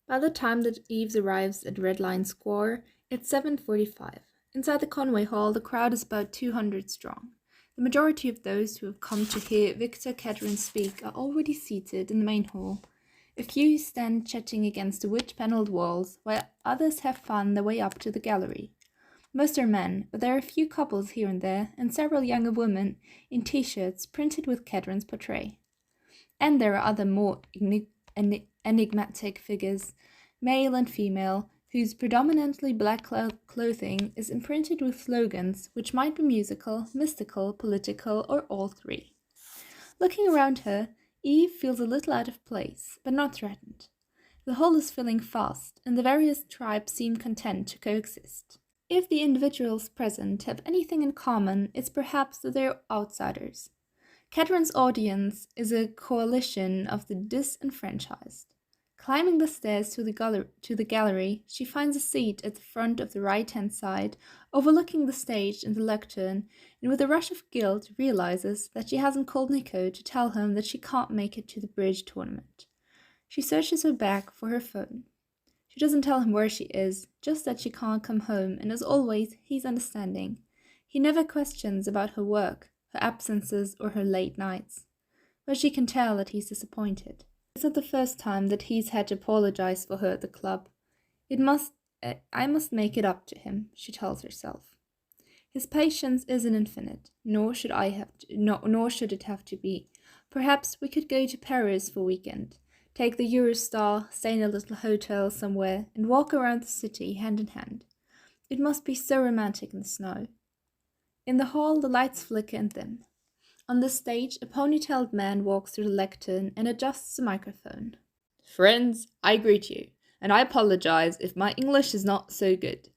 By the time that Eves arrives at Red Line Square, it's 7:45. Inside the Conway Hall, the crowd is about 200 strong. The majority of those who have come to hear Victor Kedron speak are already seated in the main hall. A few stand chatting against the wood-paneled walls, while others have found their way up to the gallery. Most are men, but there are a few couples here and there, and several younger women in t-shirts printed with Kedron's portrait. And there are other more enigmatic figures, male and female, whose predominantly black clothing is imprinted with slogans which might be musical, mystical, political, or all three. Looking around her, Eve feels a little out of place, but not threatened. The hall is filling fast, and the various tribes seem content to coexist. If the individuals present have anything in common, it's perhaps that they're outsiders. Kedron's audience is a coalition of the disenfranchised. Climbing the stairs to the gallery, she finds a seat at the front of the right-hand side, overlooking the stage and the lectern, and with a rush of guilt realizes that she hasn't called Nico to tell him that she can't make it to the bridge tournament. She searches her bag for her phone. She doesn't tell him where she is, just that she can't come home, and as always, he's understanding. He never questions about her work, her absences, or her late nights. But she can tell that he's disappointed. It's not the first time that he's had to apologize for her at the club. I must make it up to him, she tells herself. His patience isn't infinite, nor should it have to be. Perhaps we could go to Paris for a weekend. Take the Eurostar, stay in a little hotel somewhere, and walk around the city hand in hand. It must be so romantic in the snow. In the hall, the lights flicker and dim. On the stage, a ponytailed man walks through the lectern and adjusts the microphone. Friends, I greet you, and I apologize if my English is not so good,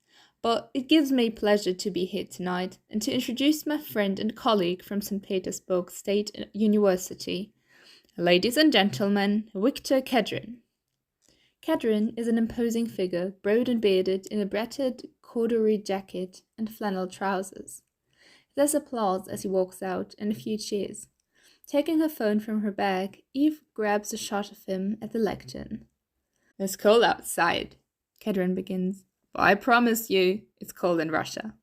but it gives me pleasure to be here tonight and to introduce my friend and colleague from St. Petersburg State University. Ladies and gentlemen, Victor Kedron. Kedron is an imposing figure, broad and bearded, in a bretted corduroy jacket and flannel trousers. There's applause as he walks out, and a few cheers. Taking her phone from her bag, Eve grabs a shot of him at the lectern. It's cold outside, Kedron begins, but I promise you it's cold in Russia.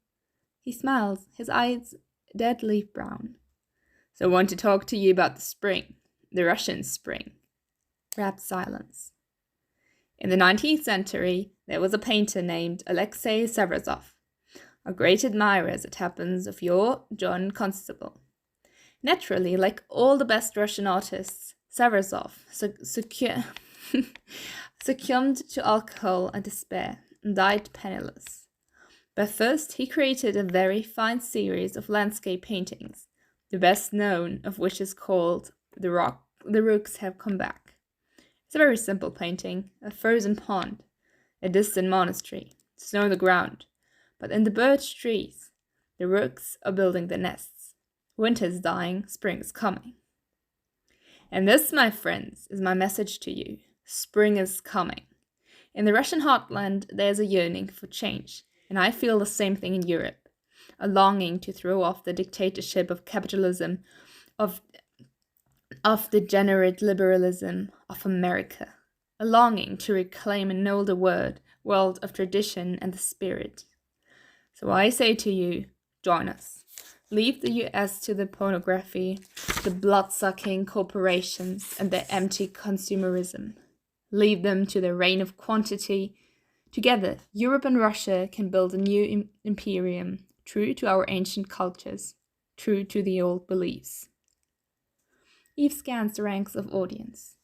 He smiles, his eyes dead leaf brown. So I want to talk to you about the spring. The Russian spring. Rapt silence. In the 19th century, there was a painter named Alexei Severozov, a great admirer, as it happens, of your John Constable. Naturally, like all the best Russian artists, Severozov succumbed to alcohol and despair and died penniless. But first, he created a very fine series of landscape paintings, the best known of which is called The Rooks Have Come Back. It's a very simple painting, a frozen pond, a distant monastery, snow on the ground, but in the birch trees, the rooks are building their nests. Winter is dying, spring is coming. And this, my friends, is my message to you. Spring is coming. In the Russian heartland, there's a yearning for change, and I feel the same thing in Europe. A longing to throw off the dictatorship of capitalism, of degenerate liberalism of America, a longing to reclaim an older world of tradition and the spirit. So I say to you, join us. Leave the US to the pornography, the blood-sucking corporations and their empty consumerism. Leave them to the reign of quantity. Together, Europe and Russia can build a new imperium, true to our ancient cultures, true to the old beliefs. Eve scans the ranks of audience,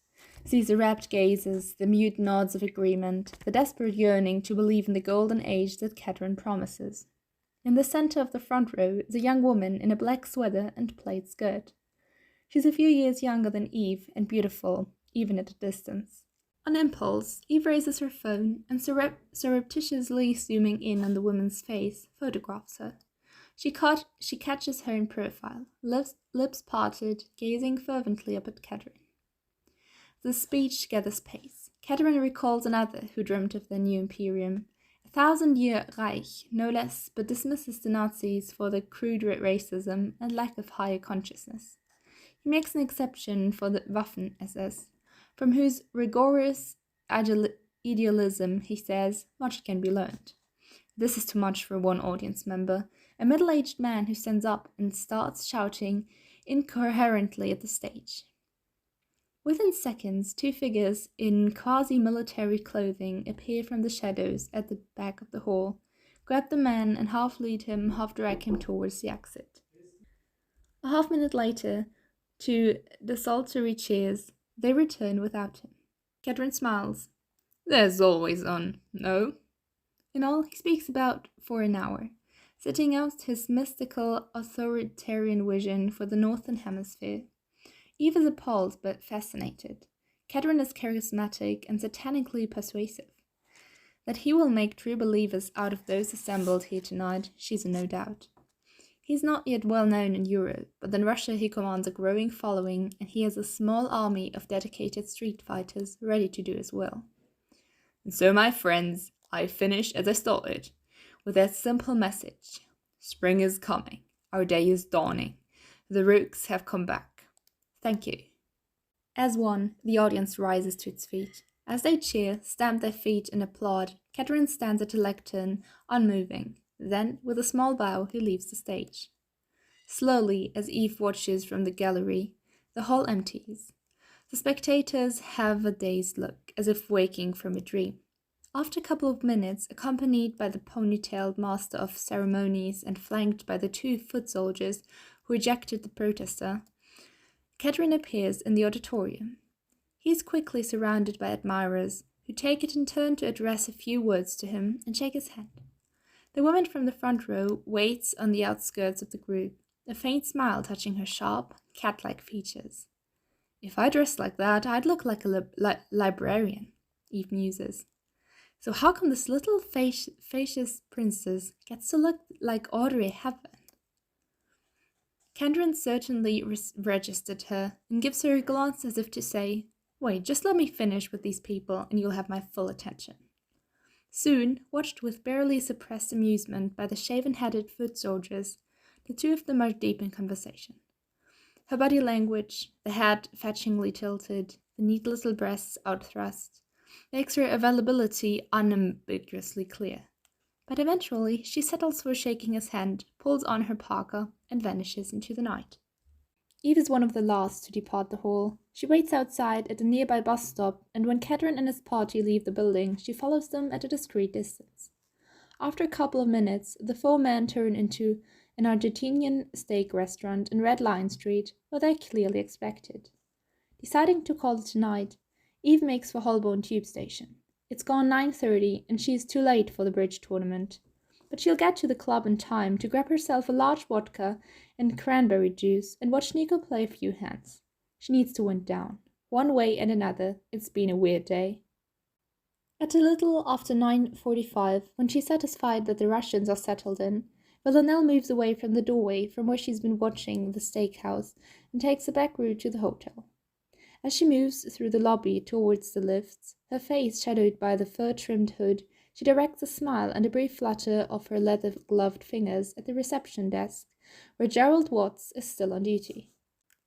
sees the rapt gazes, the mute nods of agreement, the desperate yearning to believe in the golden age that Kedron promises. In the center of the front row is a young woman in a black sweater and plaid skirt. She's a few years younger than Eve and beautiful, even at a distance. On impulse, Eve raises her phone and surreptitiously zooming in on the woman's face, photographs her. She catches her in profile, lips parted, gazing fervently up at Kedron. The speech gathers pace. Kedron recalls another who dreamt of their new imperium, 1,000-year Reich, no less, but dismisses the Nazis for their crude racism and lack of higher consciousness. He makes an exception for the Waffen-SS, from whose rigorous idealism, he says, much can be learned. This is too much for one audience member, a middle-aged man who stands up and starts shouting incoherently at the stage. Within seconds, two figures in quasi-military clothing appear from the shadows at the back of the hall, grab the man and half lead him, half drag him towards the exit. A half-minute later, to desultory cheers, they return without him. Kedron smiles. There's always on, no? In all, he speaks about for an hour, setting out his mystical, authoritarian vision for the Northern Hemisphere. Eve is appalled but fascinated. Kedron is charismatic and satanically persuasive. That he will make true believers out of those assembled here tonight, she's in no doubt. He's not yet well known in Europe, but in Russia he commands a growing following, and he has a small army of dedicated street fighters ready to do his will. And so, my friends, I finish as I started, with that simple message. Spring is coming. Our day is dawning. The rooks have come back. Thank you. As one, the audience rises to its feet. As they cheer, stamp their feet and applaud, Kedron stands at the lectern, unmoving. Then, with a small bow, he leaves the stage. Slowly, as Eve watches from the gallery, the hall empties. The spectators have a dazed look, as if waking from a dream. After a couple of minutes, accompanied by the ponytailed master of ceremonies and flanked by the two foot soldiers who ejected the protester, Kedron appears in the auditorium. He is quickly surrounded by admirers, who take it in turn to address a few words to him and shake his hand. The woman from the front row waits on the outskirts of the group, a faint smile touching her sharp, cat-like features. If I dressed like that, I'd look like a librarian, Eve muses. So how come this little facious princess gets to look like Audrey Hepburn? Kedron certainly registered her and gives her a glance as if to say, wait, just let me finish with these people and you'll have my full attention. Soon, watched with barely suppressed amusement by the shaven-headed foot soldiers, the two of them are deep in conversation. Her body language, the head fetchingly tilted, the neat little breasts outthrust, makes her availability unambiguously clear. But eventually, she settles for shaking his hand, pulls on her parka, and vanishes into the night. Eve is one of the last to depart the hall. She waits outside at a nearby bus stop, and when Kedron and his party leave the building, she follows them at a discreet distance. After a couple of minutes, the four men turn into an Argentinian steak restaurant in Red Lion Street, where they are clearly expected. Deciding to call it a night, Eve makes for Holborn Tube Station. It's gone 9:30, and she is too late for the bridge tournament. But she'll get to the club in time to grab herself a large vodka and cranberry juice and watch Nico play a few hands. She needs to wind down. One way and another, it's been a weird day. At a little after 9:45, when she's satisfied that the Russians are settled in, Villanelle moves away from the doorway from where she's been watching the steakhouse and takes a back route to the hotel. As she moves through the lobby towards the lifts, her face shadowed by the fur-trimmed hood, she directs a smile and a brief flutter of her leather-gloved fingers at the reception desk, where Gerald Watts is still on duty.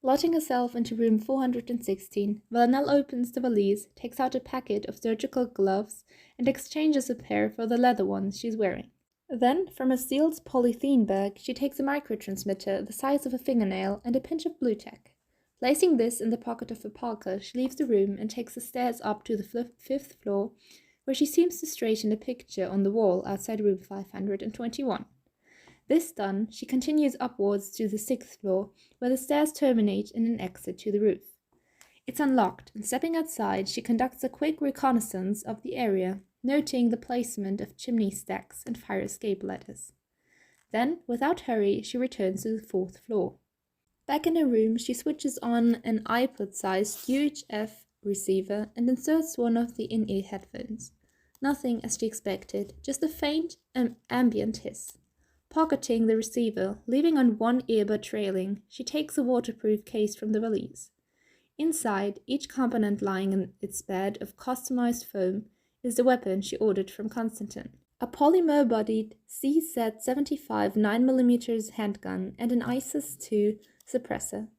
Lotting herself into room 416, Villanelle opens the valise, takes out a packet of surgical gloves, and exchanges a pair for the leather ones she's wearing. Then, from a sealed polythene bag, she takes a microtransmitter the size of a fingernail and a pinch of blue tack. Placing this in the pocket of her parka, she leaves the room and takes the stairs up to the fifth floor, where she seems to straighten a picture on the wall outside room 521. This done, she continues upwards to the sixth floor, where the stairs terminate in an exit to the roof. It's unlocked, and stepping outside, she conducts a quick reconnaissance of the area, noting the placement of chimney stacks and fire escape ladders. Then, without hurry, she returns to the fourth floor. Back in her room, she switches on an iPod-sized UHF receiver and inserts one of the in-ear headphones. Nothing as she expected, just a faint ambient hiss. Pocketing the receiver, leaving on one earbud trailing, she takes a waterproof case from the valise. Inside, each component lying in its bed of customized foam, is the weapon she ordered from Konstantin. A polymer-bodied CZ-75 9mm handgun and an ISIS-II suppressor.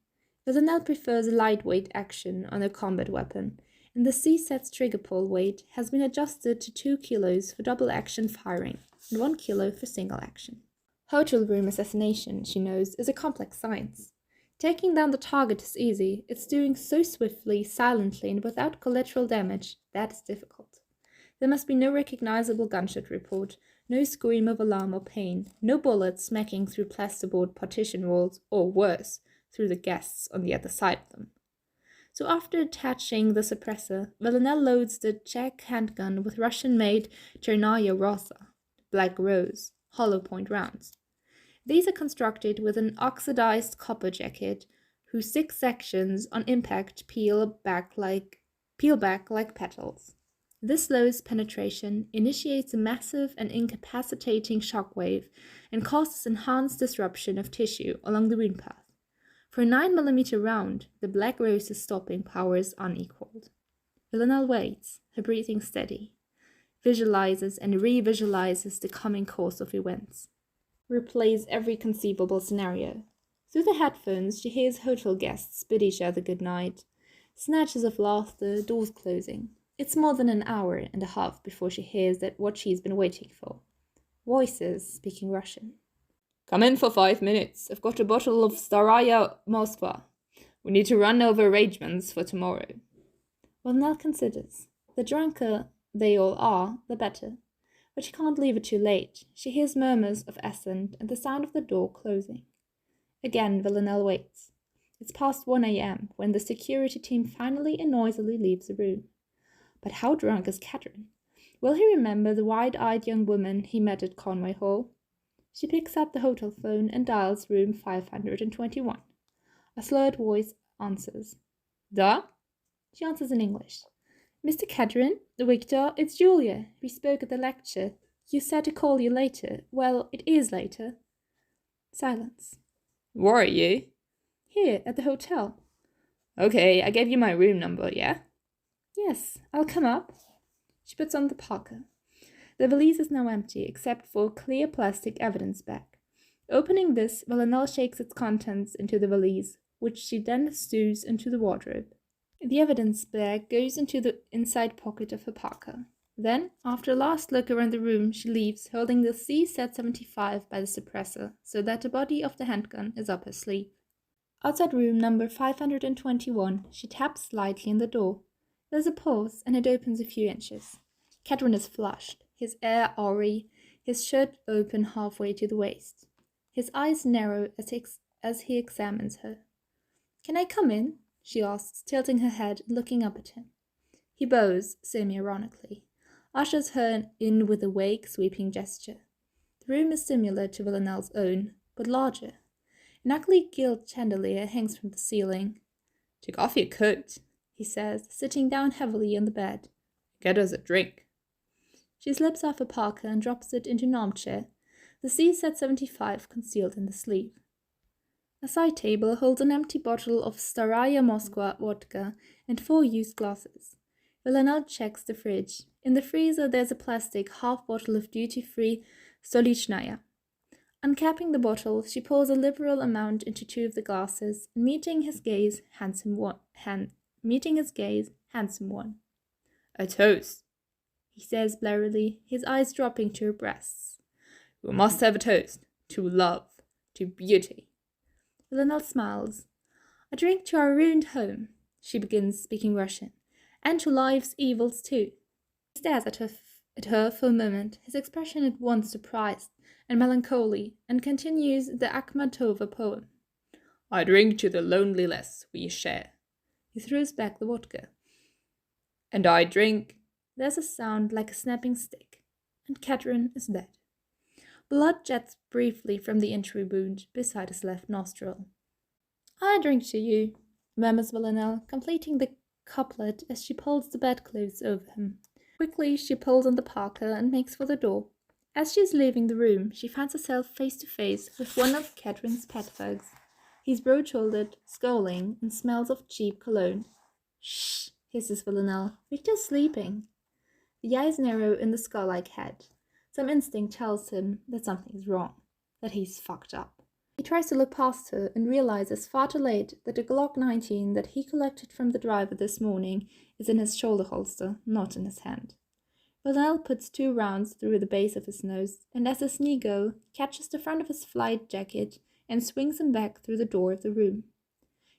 Villanelle prefers a lightweight action on a combat weapon, and the C-set's trigger pull weight has been adjusted to 2 kilos for double action firing and 1 kilo for single action. Hotel room assassination, she knows, is a complex science. Taking down the target is easy, it's doing so swiftly, silently, and without collateral damage that is difficult. There must be no recognizable gunshot report, no scream of alarm or pain, no bullets smacking through plasterboard partition walls, or worse, through the guests on the other side of them. So after attaching the suppressor, Villanelle loads the Czech handgun with Russian-made Chernaya Rosa, Black Rose, hollow point rounds. These are constructed with an oxidized copper jacket, whose 6 sections on impact peel back like petals. This slows penetration, initiates a massive and incapacitating shockwave, and causes enhanced disruption of tissue along the wound path. For a 9mm round, the Black Rose's stopping power is unequaled. Villanelle waits, her breathing steady, visualizes and re-visualizes the coming course of events. Replays every conceivable scenario. Through the headphones, she hears hotel guests bid each other good night. Snatches of laughter, doors closing. It's more than an hour and a half before she hears that what she's been waiting for. Voices speaking Russian. Come in for 5 minutes. I've got a bottle of Staraya Moskva. We need to run over arrangements for tomorrow. Villanelle considers. The drunker they all are, the better. But she can't leave it too late. She hears murmurs of assent and the sound of the door closing. Again, Villanelle waits. It's past 1 a.m. when the security team finally and noisily leaves the room. But how drunk is Kedron? Will he remember the wide-eyed young woman he met at Conway Hall? She picks up the hotel phone and dials room 521. A slurred voice answers. Da? She answers in English. Mr. Kedron, Victor, it's Julia. We spoke at the lecture. You said to call you later. Well, it is later. Silence. Where are you? Here, at the hotel. Okay, I gave you my room number, yeah? Yes, I'll come up. She puts on the parka. The valise is now empty, except for a clear plastic evidence bag. Opening this, Villanelle shakes its contents into the valise, which she then stews into the wardrobe. The evidence bag goes into the inside pocket of her parka. Then, after a last look around the room, she leaves, holding the C-75 by the suppressor, so that the body of the handgun is up her sleeve. Outside room number 521, she taps lightly on the door. There's a pause, and it opens a few inches. Kedron is flushed, his hair awry, his shirt open halfway to the waist. His eyes narrow as he examines her. "Can I come in?" she asks, tilting her head and looking up at him. He bows, semi-ironically, ushers her in with a vague, sweeping gesture. The room is similar to Villanelle's own, but larger. An ugly gilt chandelier hangs from the ceiling. "Take off your coat," he says, sitting down heavily on the bed. "Get us a drink." She slips off her parka and drops it into an armchair, the C-75 concealed in the sleeve. A side table holds an empty bottle of Staraya Moskva vodka and 4 used glasses. Villanelle checks the fridge. In the freezer there's a plastic half bottle of duty-free Stolichnaya. Uncapping the bottle, she pours a liberal amount into 2 of the glasses, and meeting his gaze, hands him one. "A toast," he says blurrily, his eyes dropping to her breasts. "We must have a toast. To love. To beauty." Villanelle smiles. "A drink to our ruined home," she begins, speaking Russian, "and to life's evils too." He stares at her for a moment, his expression at once surprised and melancholy, and continues the Akhmatova poem. "I drink to the loneliness we share." He throws back the vodka. "And I drink..." There's a sound like a snapping stick, and Kedron is dead. Blood jets briefly from the injury wound beside his left nostril. "I drink to you," murmurs Villanelle, completing the couplet as she pulls the bedclothes over him. Quickly, she pulls on the parka and makes for the door. As she is leaving the room, she finds herself face to face with one of Kedron's pet bugs. He's broad-shouldered, scowling, and smells of cheap cologne. "Shh," hisses Villanelle. "Victor's sleeping." The eyes narrow in the skull-like head. Some instinct tells him that something is wrong, that he's fucked up. He tries to look past her and realizes far too late that the Glock 19 that he collected from the driver this morning is in his shoulder holster, not in his hand. Villanelle puts 2 rounds through the base of his nose, and as his knee go, catches the front of his flight jacket and swings him back through the door of the room.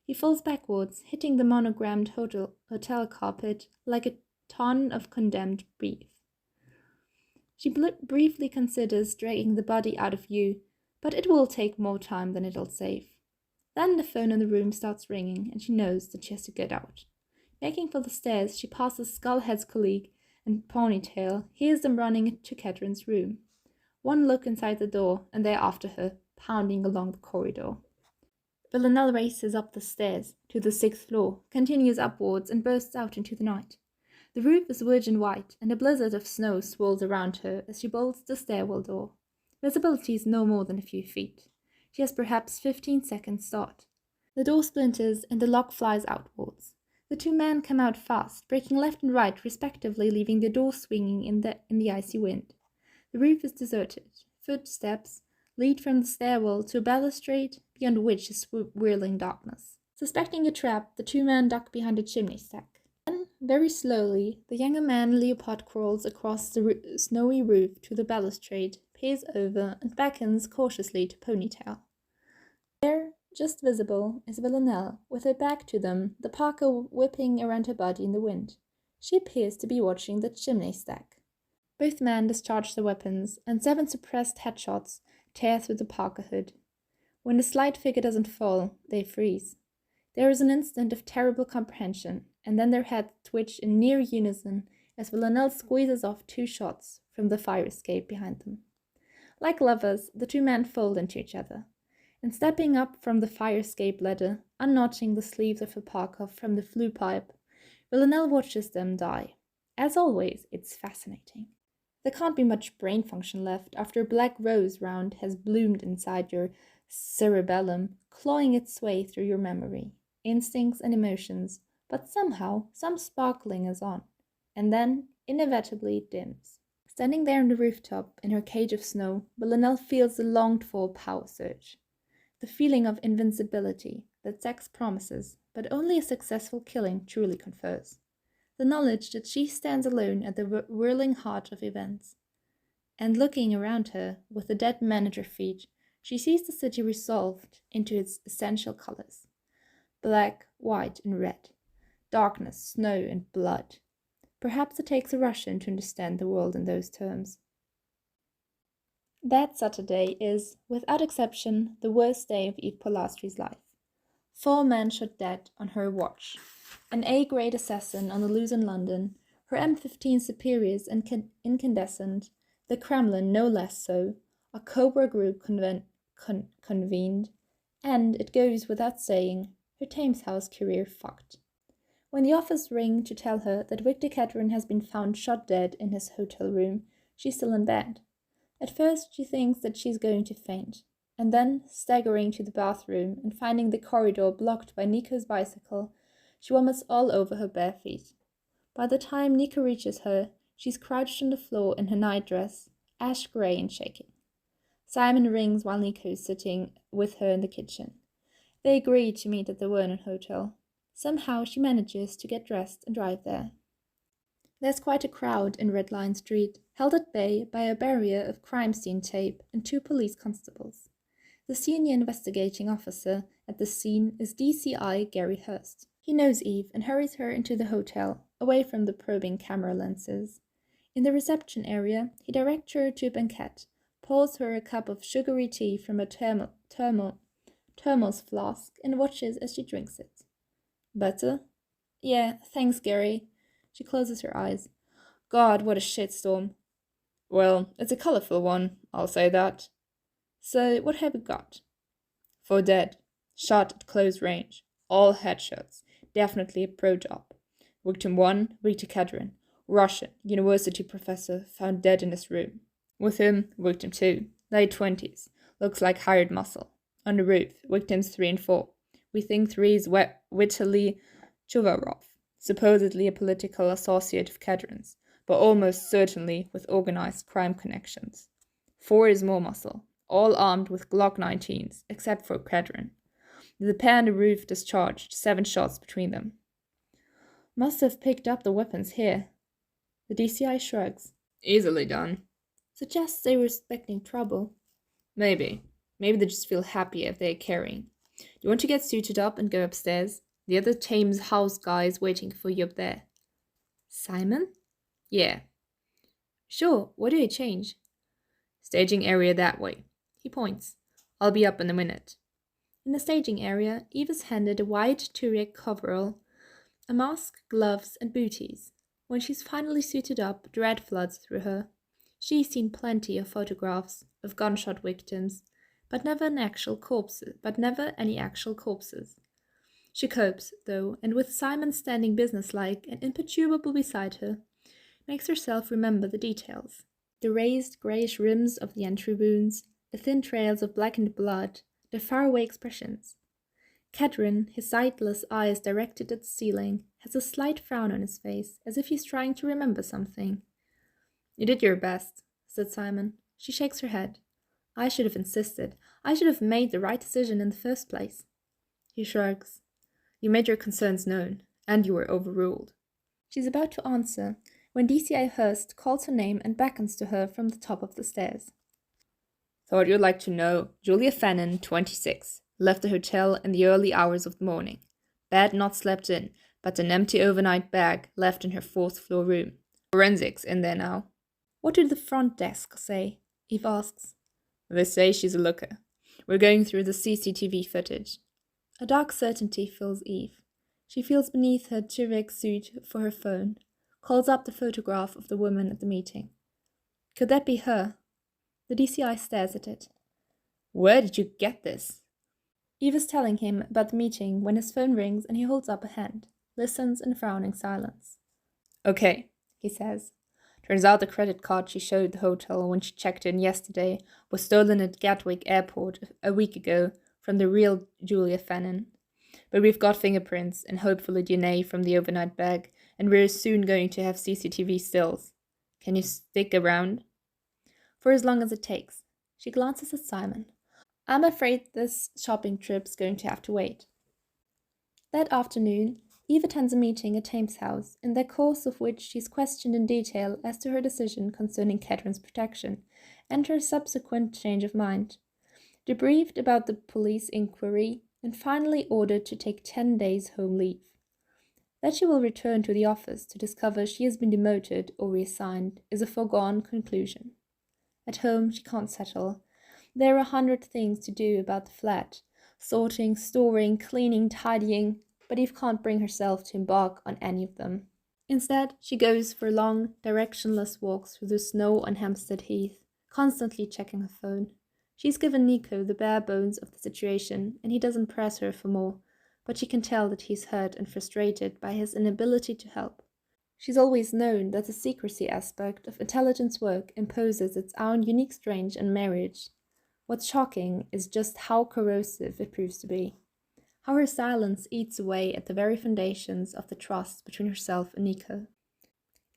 He falls backwards, hitting the monogrammed hotel carpet like a ton of condemned beef. She briefly considers dragging the body out of view, but it will take more time than it'll save. Then the phone in the room starts ringing, and she knows that she has to get out. Making for the stairs, she passes Skullhead's colleague and Ponytail, hears them running to Kedron's room. One look inside the door, and they're after her, pounding along the corridor. Villanelle races up the stairs to the 6th floor, continues upwards, and bursts out into the night. The roof is virgin white, and a blizzard of snow swirls around her as she bolts the stairwell door. Visibility is no more than a few feet. She has perhaps 15 seconds start. The door splinters, and the lock flies outwards. The 2 men come out fast, breaking left and right respectively, leaving the door swinging in the icy wind. The roof is deserted. Footsteps lead from the stairwell to a balustrade, beyond which is whirling darkness. Suspecting a trap, the 2 men duck behind a chimney stack. Then, very slowly, the younger man leopard crawls across the snowy roof to the balustrade, peers over, and beckons cautiously to Ponytail. There, just visible, is Villanelle, with her back to them, the parka whipping around her body in the wind. She appears to be watching the chimney stack. Both men discharge their weapons, and 7 suppressed headshots tear through the parka hood. When the slight figure doesn't fall, they freeze. There is an instant of terrible comprehension, and then their heads twitch in near unison as Villanelle squeezes off 2 shots from the fire escape behind them. Like lovers, the 2 men fold into each other, and stepping up from the fire escape ladder, unknotting the sleeves of her parka from the flue pipe, Villanelle watches them die. As always, it's fascinating. There can't be much brain function left after a black rose round has bloomed inside your cerebellum, clawing its way through your memory, instincts and emotions, but somehow some sparkling is on, and then inevitably dims. Standing there on the rooftop in her cage of snow, Villanelle feels the longed-for power surge. The feeling of invincibility that sex promises, but only a successful killing truly confers. The knowledge that she stands alone at the whirling heart of events. And looking around her, with the dead man at her feet, she sees the city resolved into its essential colors. Black, white, and red. Darkness, snow, and blood. Perhaps it takes a Russian to understand the world in those terms. That Saturday is, without exception, the worst day of Eve Polastri's life. 4 men shot dead on her watch. An A-grade assassin on the loose in London, her M15 superiors incandescent, the Kremlin no less so, a Cobra group convened, and, it goes without saying, her Thames House career fucked. When the office ring to tell her that Victor Kedron has been found shot dead in his hotel room, she's still in bed. At first she thinks that she's going to faint, and then, staggering to the bathroom and finding the corridor blocked by Nico's bicycle, she vomits all over her bare feet. By the time Nico reaches her, she's crouched on the floor in her nightdress, ash-grey and shaking. Simon rings while Nico is sitting with her in the kitchen. They agree to meet at the Vernon Hotel. Somehow she manages to get dressed and drive there. There's quite a crowd in Red Lion Street, held at bay by a barrier of crime scene tape and 2 police constables. The senior investigating officer at the scene is DCI Gary Hurst. He knows Eve and hurries her into the hotel, away from the probing camera lenses. In the reception area, he directs her to a banquette, pours her a cup of sugary tea from a thermos flask, and watches as she drinks it. Butter? Yeah, thanks, Gary. She closes her eyes. God, what a shitstorm. Well, it's a colorful one, I'll say that. So, what have we got? 4 dead. Shot at close range. All headshots. Definitely a pro job. Victim 1, Victor Kedron. Russian, university professor, found dead in his room. With him, Victim 2, late 20s. Looks like hired muscle. On the roof, Victims 3 and 4. We think 3 is Vitaly Chuvarov, supposedly a political associate of Kedron's, but almost certainly with organized crime connections. 4 is more muscle. all armed with Glock 19s, except for Kedron. The pair on the roof discharged 7 shots between them. Must have picked up the weapons here. The DCI shrugs. Easily done. Suggests they were expecting trouble. Maybe. Maybe they just feel happy if they're carrying. You want to get suited up and go upstairs? The other Thames House guy is waiting for you up there. Simon? Yeah. Sure, what do you change? Staging area that way. He points. I'll be up in a minute. In the staging area, Eve is handed a white Turic coverall, a mask, gloves, and booties. When she's finally suited up, dread floods through her. She's seen plenty of photographs of gunshot victims, but never any actual corpses. She copes, though, and with Simon standing businesslike and imperturbable beside her, makes herself remember the details. The raised greyish rims of the entry wounds, the thin trails of blackened blood, the faraway expressions. Kedron, his sightless eyes directed at the ceiling, has a slight frown on his face, as if he's trying to remember something. You did your best, said Simon. She shakes her head. I should have insisted. I should have made the right decision in the first place. He shrugs. You made your concerns known, and you were overruled. She's about to answer, when DCI Hurst calls her name and beckons to her from the top of the stairs. Thought you'd like to know. Julia Fennon, 26. Left the hotel in the early hours of the morning. Bed not slept in, but an empty overnight bag left in her 4th floor room. Forensics in there now. What do the front desk say? Eve asks. They say she's a looker. We're going through the CCTV footage. A dark certainty fills Eve. She feels beneath her Turic suit for her phone, calls up the photograph of the woman at the meeting. Could that be her? The DCI stares at it. Where did you get this? Eve is telling him about the meeting when his phone rings and he holds up a hand, listens in frowning silence. Okay, he says. Turns out the credit card she showed the hotel when she checked in yesterday was stolen at Gatwick Airport a week ago from the real Julia Fennon. But we've got fingerprints and hopefully DNA from the overnight bag, and we're soon going to have CCTV stills. Can you stick around? For as long as it takes. She glances at Simon. I'm afraid this shopping trip's going to have to wait. That afternoon, Eve attends a meeting at Thames House, in the course of which she's questioned in detail as to her decision concerning Kedron's protection, and her subsequent change of mind. Debriefed about the police inquiry, and finally ordered to take 10 days home leave. That she will return to the office to discover she has been demoted or reassigned is a foregone conclusion. At home she can't settle. There are 100 things to do about the flat, sorting, storing, cleaning, tidying, but Eve can't bring herself to embark on any of them. Instead, she goes for long, directionless walks through the snow on Hampstead Heath, constantly checking her phone. She's given Nico the bare bones of the situation, and he doesn't press her for more, but she can tell that he's hurt and frustrated by his inability to help. She's always known that the secrecy aspect of intelligence work imposes its own unique strain on marriage. What's shocking is just how corrosive it proves to be. How her silence eats away at the very foundations of the trust between herself and Nico.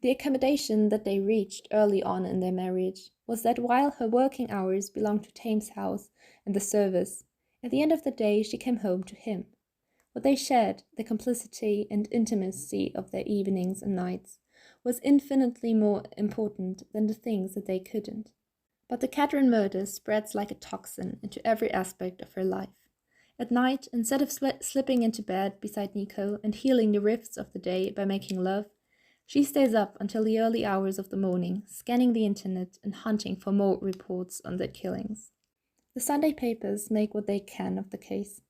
The accommodation that they reached early on in their marriage was that while her working hours belonged to Thames House and the service, at the end of the day she came home to him. What they shared, the complicity and intimacy of their evenings and nights, was infinitely more important than the things that they couldn't. But the Kedron murder spreads like a toxin into every aspect of her life. At night, instead of slipping into bed beside Nico and healing the rifts of the day by making love, she stays up until the early hours of the morning, scanning the internet and hunting for more reports on the killings. The Sunday papers make what they can of the case.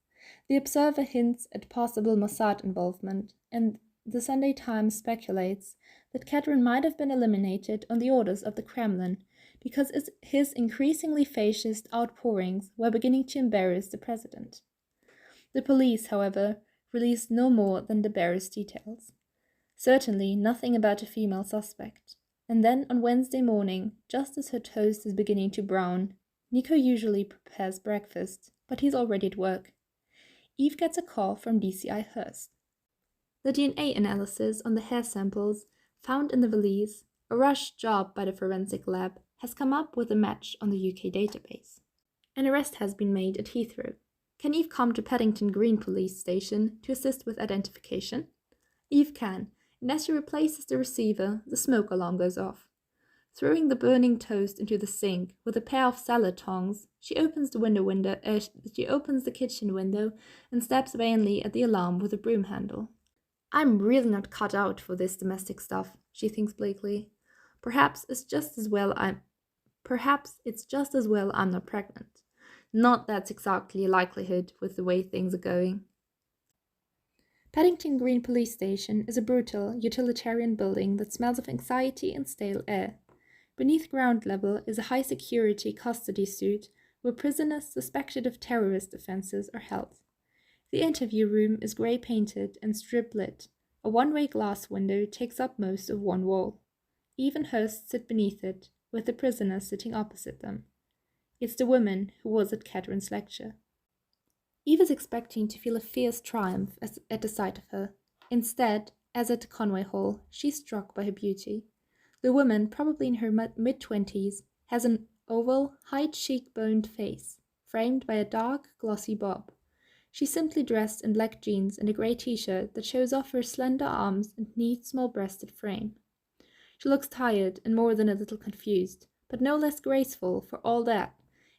The Observer hints at possible Mossad involvement, and the Sunday Times speculates that Kedron might have been eliminated on the orders of the Kremlin because his increasingly fascist outpourings were beginning to embarrass the president. The police, however, released no more than the barest details. Certainly nothing about a female suspect. And then on Wednesday morning, just as her toast is beginning to brown, Nico usually prepares breakfast, but he's already at work. Eve gets a call from DCI Hurst. The DNA analysis on the hair samples found in the valise, a rushed job by the forensic lab, has come up with a match on the UK database. An arrest has been made at Heathrow. Can Eve come to Paddington Green Police Station to assist with identification? Eve can, and as she replaces the receiver, the smoke alarm goes off. Throwing the burning toast into the sink with a pair of salad tongs, she opens the kitchen window and stabs vainly at the alarm with a broom handle. I'm really not cut out for this domestic stuff, she thinks bleakly. Perhaps it's just as well I'm not pregnant. Not that's exactly a likelihood with the way things are going. Paddington Green Police Station is a brutal, utilitarian building that smells of anxiety and stale air. Beneath ground level is a high-security custody suite where prisoners suspected of terrorist offences are held. The interview room is grey-painted and strip-lit. A one-way glass window takes up most of one wall. Eve and Hurst sit beneath it, with the prisoner sitting opposite them. It's the woman who was at Kedron's lecture. Eve is expecting to feel a fierce triumph at the sight of her. Instead, as at Conway Hall, she's struck by her beauty. The woman, probably in her mid-20s, has an oval, high-cheek-boned face, framed by a dark, glossy bob. She's simply dressed in black jeans and a grey t-shirt that shows off her slender arms and neat, small-breasted frame. She looks tired and more than a little confused, but no less graceful for all that,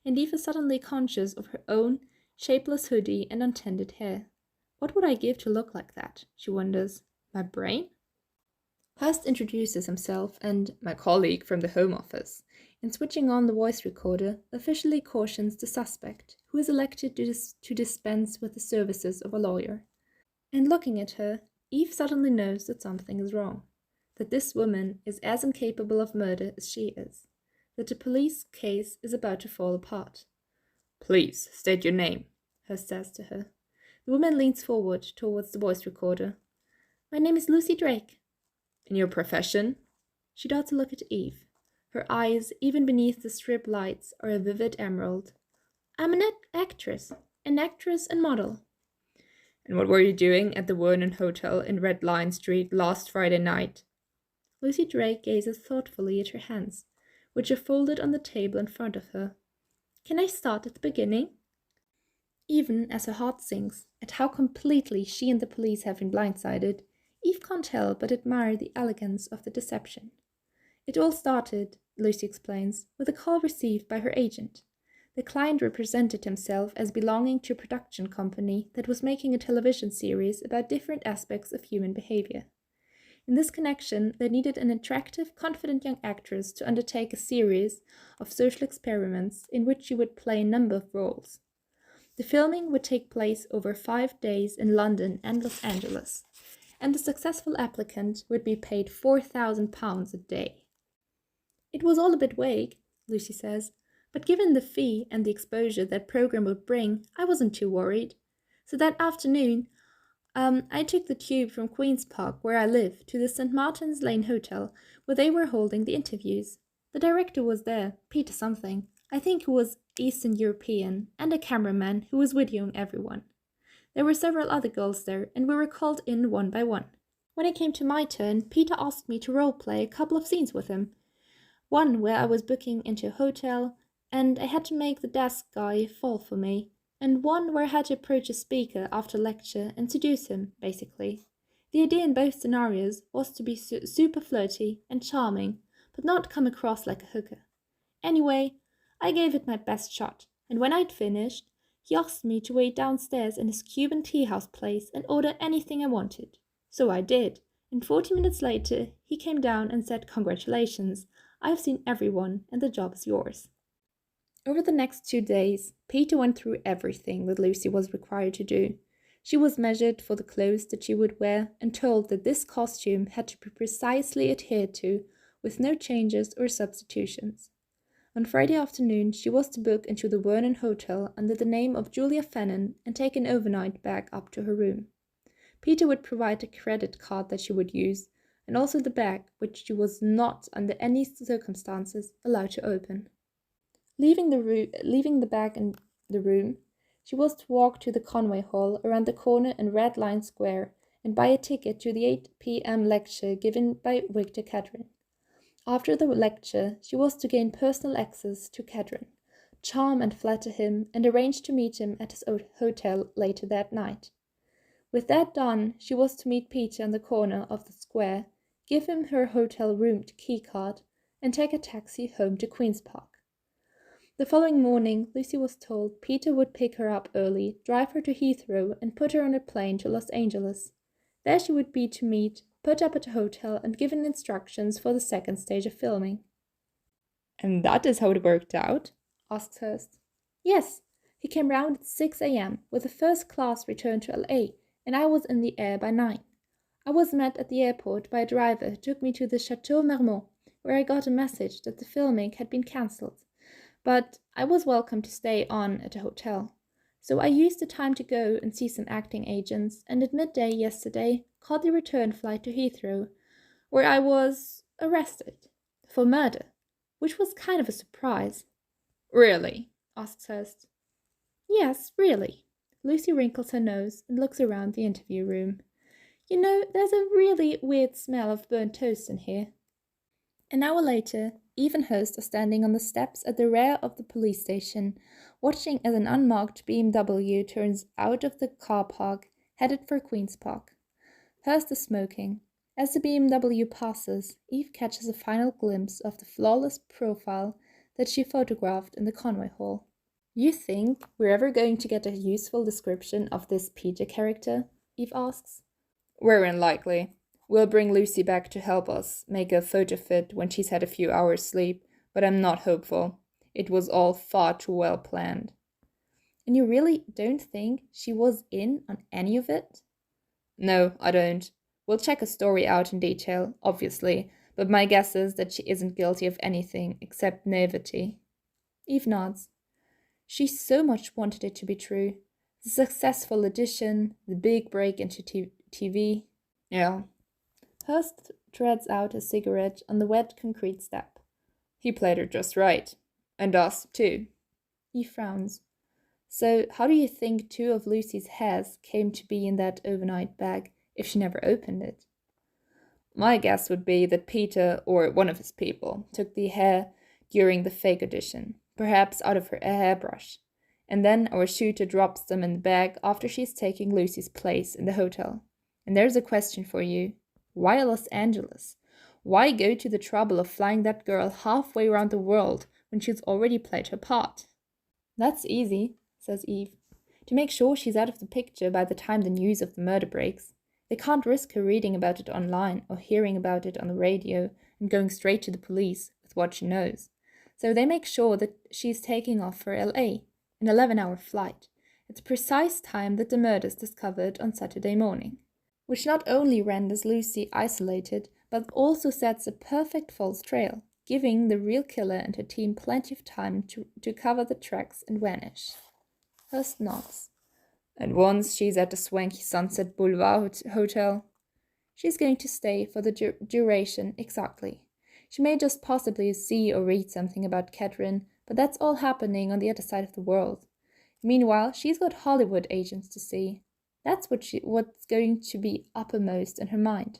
and Eve is suddenly conscious of her own shapeless hoodie and untended hair. What would I give to look like that? She wonders. My brain? Hurst introduces himself and my colleague from the Home Office, and switching on the voice recorder, officially cautions the suspect, who is elected to dispense with the services of a lawyer. And looking at her, Eve suddenly knows that something is wrong, that this woman is as incapable of murder as she is, that the police case is about to fall apart. Please, state your name, Hurst says to her. The woman leans forward towards the voice recorder. My name is Lucy Drake. And your profession? She darts a look at Eve. Her eyes, even beneath the strip lights, are a vivid emerald. I'm an actress and model. And what were you doing at the Vernon Hotel in Red Lion Street last Friday night? Lucy Drake gazes thoughtfully at her hands, which are folded on the table in front of her. Can I start at the beginning? Even as her heart sinks at how completely she and the police have been blindsided, Eve can't help but admire the elegance of the deception. It all started, Lucy explains, with a call received by her agent. The client represented himself as belonging to a production company that was making a television series about different aspects of human behavior. In this connection, they needed an attractive, confident young actress to undertake a series of social experiments in which she would play a number of roles. The filming would take place over 5 days in London and Los Angeles, and the successful applicant would be paid £4,000 a day. It was all a bit vague, Lucy says, but given the fee and the exposure that program would bring, I wasn't too worried. So that afternoon, I took the tube from Queen's Park, where I live, to the St. Martin's Lane Hotel, where they were holding the interviews. The director was there, Peter something, I think he was Eastern European, and a cameraman who was videoing everyone. There were several other girls there, and we were called in one by one. When it came to my turn, Peter asked me to role-play a couple of scenes with him. One where I was booking into a hotel, and I had to make the desk guy fall for me, and one where I had to approach a speaker after lecture and seduce him, basically. The idea in both scenarios was to be super flirty and charming, but not come across like a hooker. Anyway, I gave it my best shot, and when I'd finished, he asked me to wait downstairs in his Cuban tea house place and order anything I wanted. So I did, and 40 minutes later, he came down and said, "Congratulations, I've seen everyone, and the job is yours." Over the next 2 days, Peter went through everything that Lucy was required to do. She was measured for the clothes that she would wear and told that this costume had to be precisely adhered to, with no changes or substitutions. On Friday afternoon, she was to book into the Vernon Hotel under the name of Julia Fennon and take an overnight bag up to her room. Peter would provide a credit card that she would use, and also the bag, which she was not, under any circumstances, allowed to open. Leaving the bag in the room, she was to walk to the Conway Hall around the corner in Red Lion Square and buy a ticket to the 8 p.m. lecture given by Victor Kedron. After the lecture, she was to gain personal access to Kedron, charm and flatter him, and arranged to meet him at his hotel later that night. With that done, she was to meet Peter on the corner of the square, give him her hotel room keycard, and take a taxi home to Queen's Park. The following morning, Lucy was told Peter would pick her up early, drive her to Heathrow, and put her on a plane to Los Angeles. There she would be to meet, put up at a hotel, and given instructions for the second stage of filming. And that is how it worked out? Asked Hurst. Yes, he came round at 6 a.m. with a first-class return to L.A., and I was in the air by 9. I was met at the airport by a driver who took me to the Chateau Marmont, where I got a message that the filming had been cancelled. But I was welcome to stay on at a hotel. So I used the time to go and see some acting agents, and at midday yesterday caught the return flight to Heathrow, where I was arrested for murder, which was kind of a surprise. Really? Asked Hurst. Yes, really. Lucy wrinkles her nose and looks around the interview room. You know, there's a really weird smell of burnt toast in here. An hour later, Eve and Hurst are standing on the steps at the rear of the police station, watching as an unmarked BMW turns out of the car park, headed for Queen's Park. Hurst is smoking. As the BMW passes, Eve catches a final glimpse of the flawless profile that she photographed in the Conway Hall. You think we're ever going to get a useful description of this Peter character? Eve asks. Very unlikely. We'll bring Lucy back to help us make a photo fit when she's had a few hours sleep, but I'm not hopeful. It was all far too well planned. And you really don't think she was in on any of it? No, I don't. We'll check her story out in detail, obviously, but my guess is that she isn't guilty of anything except naivety. Eve nods. She so much wanted it to be true. The successful audition, the big break into TV. Yeah. Hurst treads out a cigarette on the wet concrete step. He played her just right. And us, too. He frowns. So, how do you think 2 of Lucy's hairs came to be in that overnight bag if she never opened it? My guess would be that Peter, or one of his people, took the hair during the fake audition, perhaps out of her hairbrush, and then our shooter drops them in the bag after she's taking Lucy's place in the hotel. And there's a question for you. Why Los Angeles? Why go to the trouble of flying that girl halfway around the world when she's already played her part? That's easy, says Eve. To make sure she's out of the picture by the time the news of the murder breaks. They can't risk her reading about it online or hearing about it on the radio and going straight to the police with what she knows. So they make sure that she's taking off for LA, an 11-hour flight, at the precise time that the murder is discovered on Saturday morning. Which not only renders Lucy isolated, but also sets a perfect false trail, giving the real killer and her team plenty of time to cover the tracks and vanish. Hurst nods. And once she's at the swanky Sunset Boulevard hotel, she's going to stay for the duration exactly. She may just possibly see or read something about Kedron, but that's all happening on the other side of the world. Meanwhile, she's got Hollywood agents to see. That's what's going to be uppermost in her mind.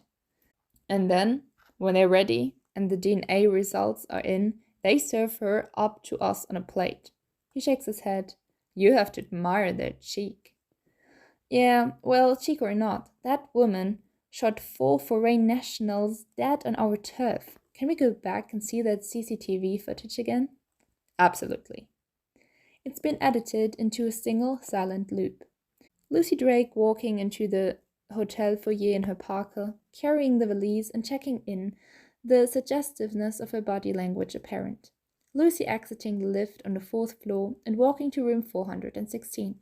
And then, when they're ready and the DNA results are in, they serve her up to us on a plate. He shakes his head. You have to admire their cheek. Yeah, well, cheek or not, that woman shot 4 foreign nationals dead on our turf. Can we go back and see that CCTV footage again? Absolutely. It's been edited into a single silent loop. Lucy Drake walking into the hotel foyer in her parka, carrying the valise and checking in, the suggestiveness of her body language apparent. Lucy exiting the lift on the 4th floor and walking to room 416.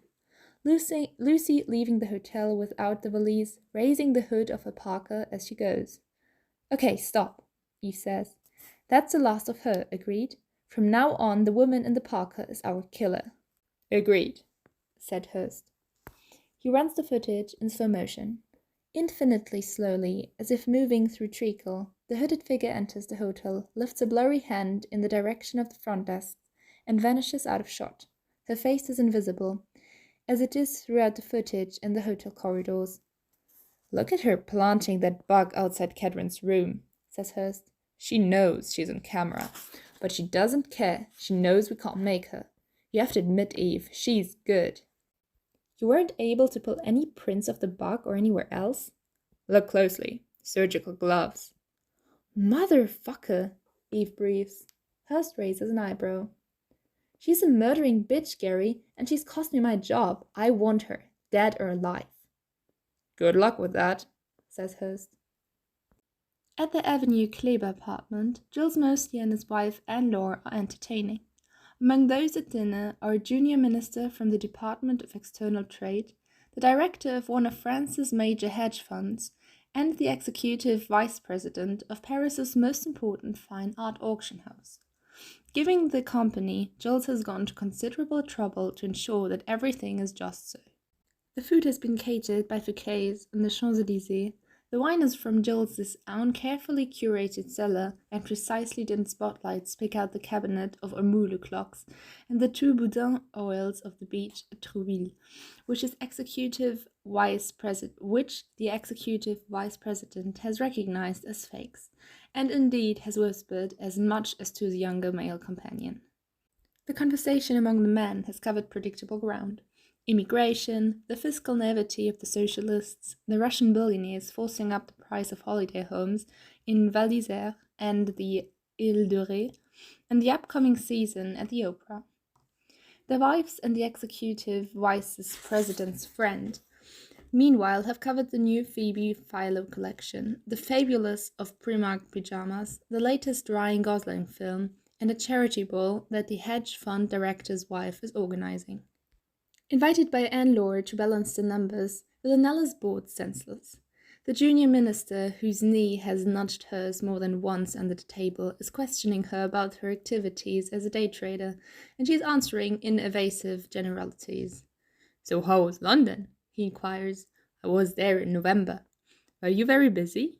Lucy leaving the hotel without the valise, raising the hood of her parka as she goes. Okay, stop, Eve says. That's the last of her, agreed? From now on, the woman in the parka is our killer. Agreed, said Hurst. He runs the footage in slow motion. Infinitely slowly, as if moving through treacle, the hooded figure enters the hotel, lifts a blurry hand in the direction of the front desk, and vanishes out of shot. Her face is invisible, as it is throughout the footage in the hotel corridors. Look at her planting that bug outside Kedron's room, says Hurst. She knows she's on camera, but she doesn't care. She knows we can't make her. You have to admit, Eve, she's good. You weren't able to pull any prints of the bug or anywhere else? Look closely. Surgical gloves. Motherfucker, Eve breathes. Hurst raises an eyebrow. She's a murdering bitch, Gary, and she's cost me my job. I want her, dead or alive. Good luck with that, says Hurst. At the Avenue Kleber apartment, Jules Mosty and his wife Anne-Laure are entertaining. Among those at dinner are a junior minister from the Department of External Trade, the director of one of France's major hedge funds, and the executive vice president of Paris's most important fine art auction house. Giving the company, Jules has gone to considerable trouble to ensure that everything is just so. The food has been catered by Fouquet's in the Champs-Élysées. The wine is from Jules's own carefully curated cellar, and precisely dimmed spotlights pick out the cabinet of Ormulu clocks and the two Boudin oils of the beach at Trouville, which the executive vice president has recognized as fakes, and indeed has whispered as much as to the younger male companion. The conversation among the men has covered predictable ground. Immigration, the fiscal naivety of the socialists, the Russian billionaires forcing up the price of holiday homes in Val d'Isère and the Ile de Ré, and the upcoming season at the opera. The wives and the executive vice president's friend, meanwhile, have covered the new Phoebe Philo collection, the fabulous of Primark pajamas, the latest Ryan Gosling film, and a charity ball that the hedge fund director's wife is organizing. Invited by Anne-Laure to balance the numbers, Villanelle is bored senseless. The junior minister, whose knee has nudged hers more than once under the table, is questioning her about her activities as a day trader, and she is answering in evasive generalities. So how was London? He inquires. I was there in November. Were you very busy?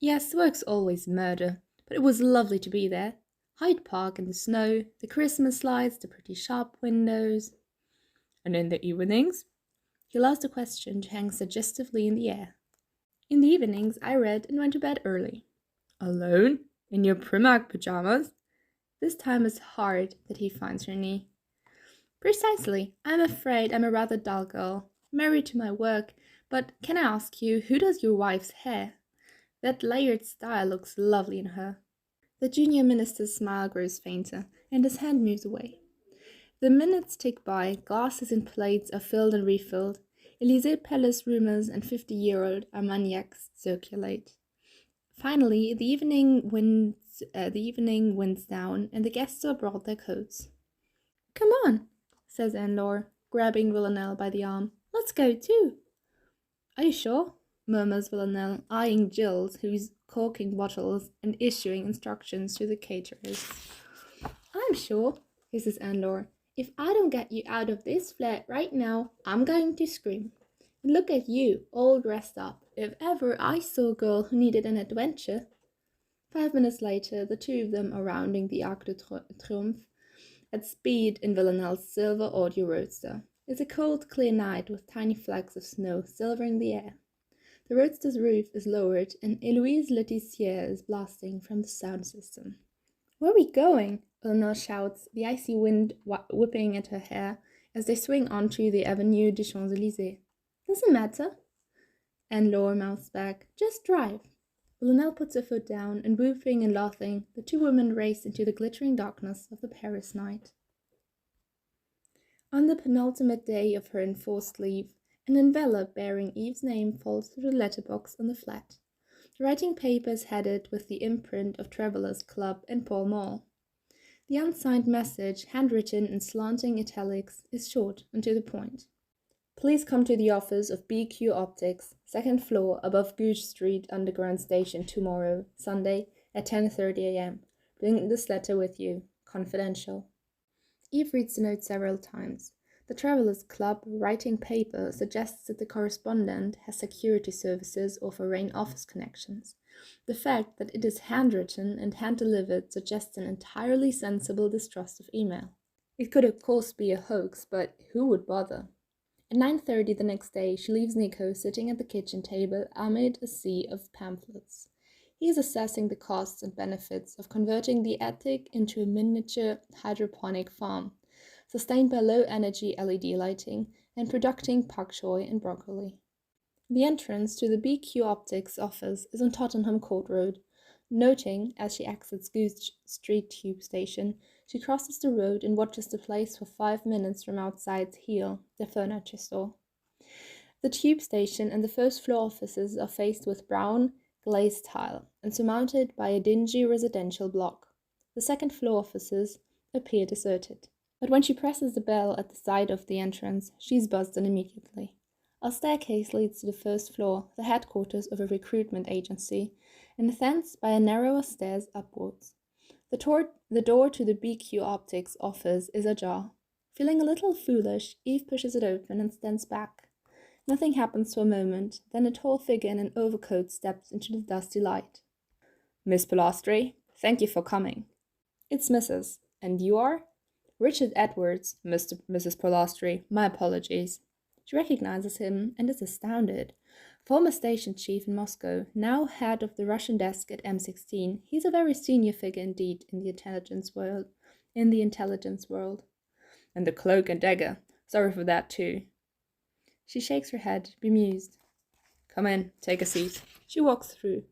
Yes, work's always murder, but it was lovely to be there. Hyde Park in the snow, the Christmas lights, the pretty shop windows. And in the evenings? He allows the question to hang suggestively in the air. In the evenings, I read and went to bed early. Alone? In your Primark pajamas? This time is hard that he finds her knee. Precisely. I'm afraid I'm a rather dull girl, married to my work, but can I ask you, who does your wife's hair? That layered style looks lovely in her. The junior minister's smile grows fainter, and his hand moves away. The minutes tick by, glasses and plates are filled and refilled. Élysée Palace rumors and 50-year-old Armagnacs circulate. Finally, the evening winds down, and the guests are brought their coats. Come on, says Anne-Laure, grabbing Villanelle by the arm. Let's go too. Are you sure? Murmurs Villanelle, eyeing Jules, who's corking bottles and issuing instructions to the caterers. I'm sure, hisses Anne-Laure. If I don't get you out of this flat right now, I'm going to scream. And look at you, all dressed up. If ever I saw a girl who needed an adventure. 5 minutes later, the two of them are rounding the Arc de Triomphe at speed in Villanelle's silver audio roadster. It's a cold, clear night with tiny flecks of snow silvering the air. The roadster's roof is lowered, and Héloïse Letizier is blasting from the sound system. Where are we going? Villanelle shouts, the icy wind whipping at her hair as they swing onto the Avenue des Champs-Élysées. Doesn't matter. Anne-Laure mouths back. Just drive. Villanelle puts her foot down, and whooping and laughing, the two women race into the glittering darkness of the Paris night. On the penultimate day of her enforced leave, an envelope bearing Eve's name falls through the letterbox on the flat. The writing paper is headed with the imprint of Travelers Club and Pall Mall. The unsigned message, handwritten in slanting italics, is short and to the point. Please come to the office of BQ Optics, 2nd floor above Gouge Street Underground Station tomorrow, Sunday, at 10:30 a.m. Bring this letter with you. Confidential. Eve reads the note several times. The Travelers Club writing paper suggests that the correspondent has security services or foreign office connections. The fact that it is handwritten and hand-delivered suggests an entirely sensible distrust of email. It could of course be a hoax, but who would bother? At 9:30 the next day, she leaves Nico sitting at the kitchen table amid a sea of pamphlets. He is assessing the costs and benefits of converting the attic into a miniature hydroponic farm, sustained by low-energy LED lighting and producing pak choi and broccoli. The entrance to the BQ Optics office is on Tottenham Court Road. Noting, as she exits Goose Street Tube Station, she crosses the road and watches the place for 5 minutes from outside Heel, the furniture store. The tube station and the first-floor offices are faced with brown, glazed tile and surmounted by a dingy residential block. The second-floor offices appear deserted. But when she presses the bell at the side of the entrance, she's buzzed in immediately. A staircase leads to the first floor, the headquarters of a recruitment agency, and thence by a narrower stairs upwards. The door to the BQ Optics office is ajar. Feeling a little foolish, Eve pushes it open and stands back. Nothing happens for a moment, then a tall figure in an overcoat steps into the dusty light. Miss Polastri, thank you for coming. It's Mrs. And you are? Richard Edwards. Mrs. Polastri, my apologies. She recognizes him and is astounded. Former station chief in Moscow, now head of the Russian desk at M16, he's a very senior figure indeed in the intelligence world. And the cloak and dagger. Sorry for that too. She shakes her head, bemused. Come in, take a seat. She walks through.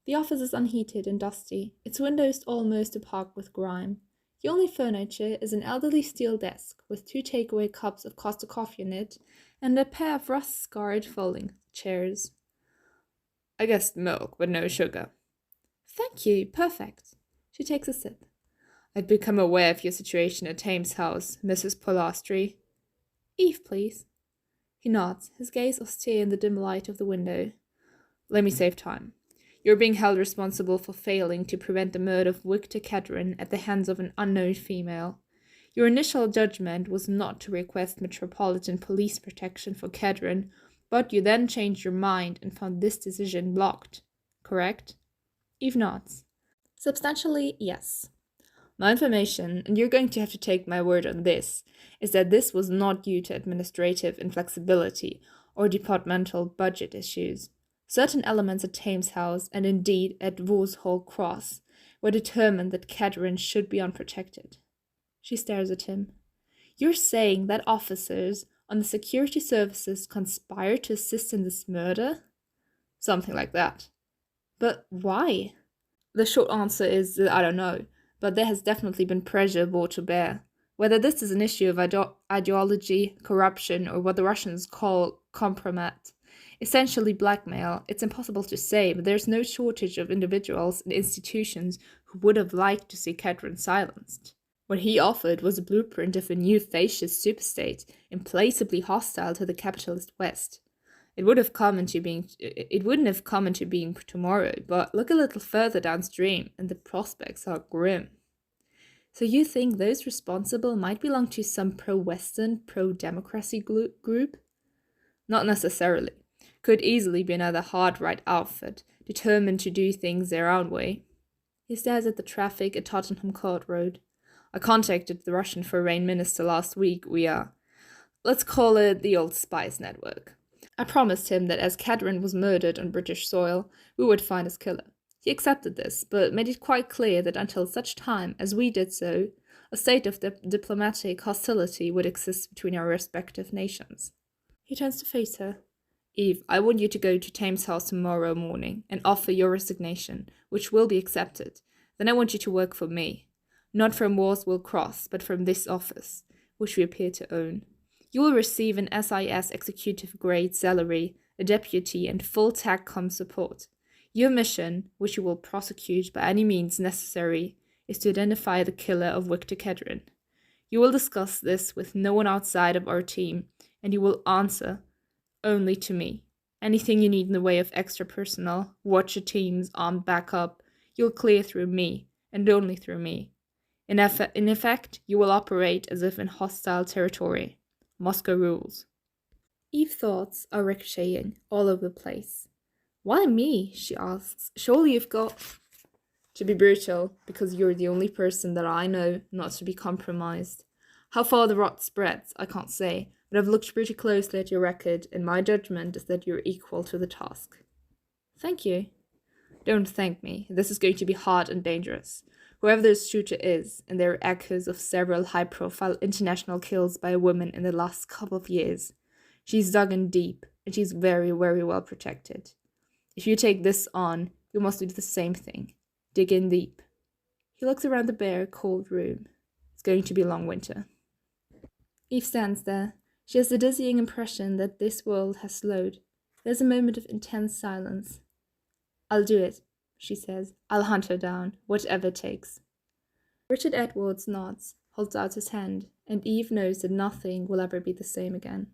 The office is unheated and dusty, its windows almost opaque with grime. The only furniture is an elderly steel desk with 2 takeaway cups of Costa coffee in it and a pair of rust-scarred folding chairs. I guessed milk, but no sugar. Thank you, perfect. She takes a sip. I've become aware of your situation at Thames House, Mrs. Polastri. Eve, please. He nods, his gaze austere in the dim light of the window. Let me save time. You're being held responsible for failing to prevent the murder of Victor Kedron at the hands of an unknown female. Your initial judgment was not to request Metropolitan Police protection for Kedron, but you then changed your mind and found this decision blocked. Correct? Eve nods. Substantially, yes. My information, and you're going to have to take my word on this, is that this was not due to administrative inflexibility or departmental budget issues. Certain elements at Thames House, and indeed at Vauxhall Cross, were determined that Kedron should be unprotected. She stares at him. You're saying that officers on the security services conspired to assist in this murder? Something like that. But why? The short answer is that I don't know, but there has definitely been pressure brought to bear. Whether this is an issue of ideology, corruption, or what the Russians call compromat, essentially blackmail, it's impossible to say, but there's no shortage of individuals and institutions who would have liked to see Kedron silenced. What he offered was a blueprint of a new fascist superstate, implacably hostile to the capitalist West. It wouldn't have come into being tomorrow, but look a little further downstream, and the prospects are grim. So you think those responsible might belong to some pro-Western, pro-democracy group? Not necessarily. Could easily be another hard-right outfit, determined to do things their own way. He stares at the traffic at Tottenham Court Road. I contacted the Russian Foreign Minister last week let's call it the old spies network. I promised him that as Kedron was murdered on British soil, we would find his killer. He accepted this, but made it quite clear that until such time as we did so, a state of diplomatic hostility would exist between our respective nations. He turns to face her. Eve, I want you to go to Thames House tomorrow morning and offer your resignation, which will be accepted. Then I want you to work for me. Not from Vauxhall Cross, but from this office, which we appear to own. You will receive an SIS executive-grade salary, a deputy, and full TACCOM support. Your mission, which you will prosecute by any means necessary, is to identify the killer of Victor Kedron. You will discuss this with no one outside of our team, and you will answer only to me. Anything you need in the way of extra personnel, watcher teams, armed backup, you'll clear through me, and only through me. In effect, you will operate as if in hostile territory. Moscow rules. Eve's thoughts are ricocheting all over the place. Why me? She asks. Surely you've got... To be brutal, because you're the only person that I know not to be compromised. How far the rot spreads, I can't say, but I've looked pretty closely at your record, and my judgment is that you're equal to the task. Thank you. Don't thank me. This is going to be hard and dangerous. Whoever this shooter is, and there are echoes of several high-profile international kills by women in the last couple of years, she's dug in deep, and she's very, very well protected. If you take this on, you must do the same thing. Dig in deep. He looks around the bare, cold room. It's going to be a long winter. Eve stands there. She has the dizzying impression that this world has slowed. There's a moment of intense silence. "I'll do it," she says. "I'll hunt her down, whatever it takes." Richard Edwards nods, holds out his hand, and Eve knows that nothing will ever be the same again.